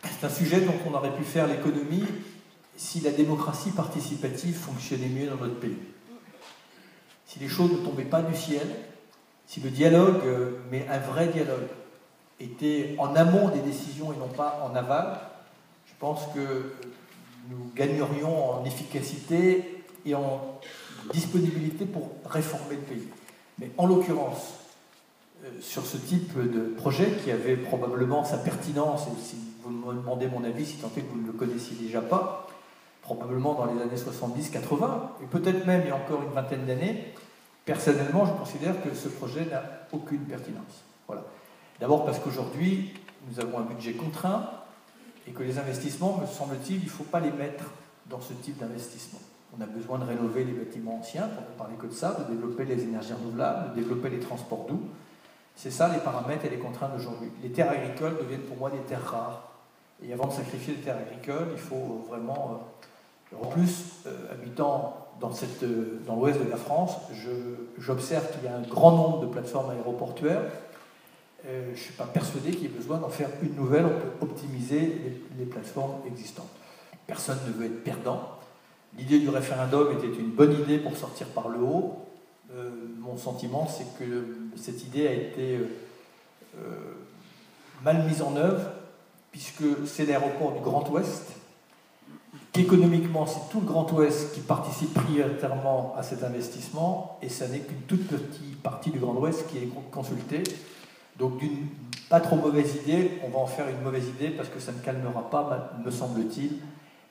C'est un sujet dont on aurait pu faire l'économie si la démocratie participative fonctionnait mieux dans notre pays. Si les choses ne tombaient pas du ciel, si le dialogue, mais un vrai dialogue, était en amont des décisions et non pas en aval, je pense que nous gagnerions en efficacité et en disponibilité pour réformer le pays. Mais en l'occurrence, sur ce type de projet qui avait probablement sa pertinence, et si vous me demandez mon avis, si tant est que vous ne le connaissiez déjà pas, probablement dans les années 70-80, et peut-être même il y a encore une vingtaine d'années, personnellement, je considère que ce projet n'a aucune pertinence. Voilà. D'abord parce qu'aujourd'hui, nous avons un budget contraint, et que les investissements, me semble-t-il, il ne faut pas les mettre dans ce type d'investissement. On a besoin de rénover les bâtiments anciens, pour ne parler que de ça, de développer les énergies renouvelables, de développer les transports doux. C'est ça les paramètres et les contraintes d'aujourd'hui. Les terres agricoles deviennent pour moi des terres rares. Et avant de sacrifier les terres agricoles, il faut vraiment... En plus, habitant dans l'ouest de la France, j'observe qu'il y a un grand nombre de plateformes aéroportuaires. Je ne suis pas persuadé qu'il y ait besoin d'en faire une nouvelle. On peut optimiser les plateformes existantes. Personne ne veut être perdant. L'idée du référendum était une bonne idée pour sortir par le haut. Mon sentiment, c'est que cette idée a été mal mise en œuvre, puisque c'est l'aéroport du Grand Ouest, qu'économiquement, c'est tout le Grand Ouest qui participe prioritairement à cet investissement, et ça n'est qu'une toute petite partie du Grand Ouest qui est consultée. Donc, d'une pas trop mauvaise idée, on va en faire une mauvaise idée, parce que ça ne calmera pas, me semble-t-il,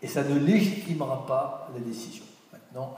et ça ne légitimera pas la décision. Maintenant,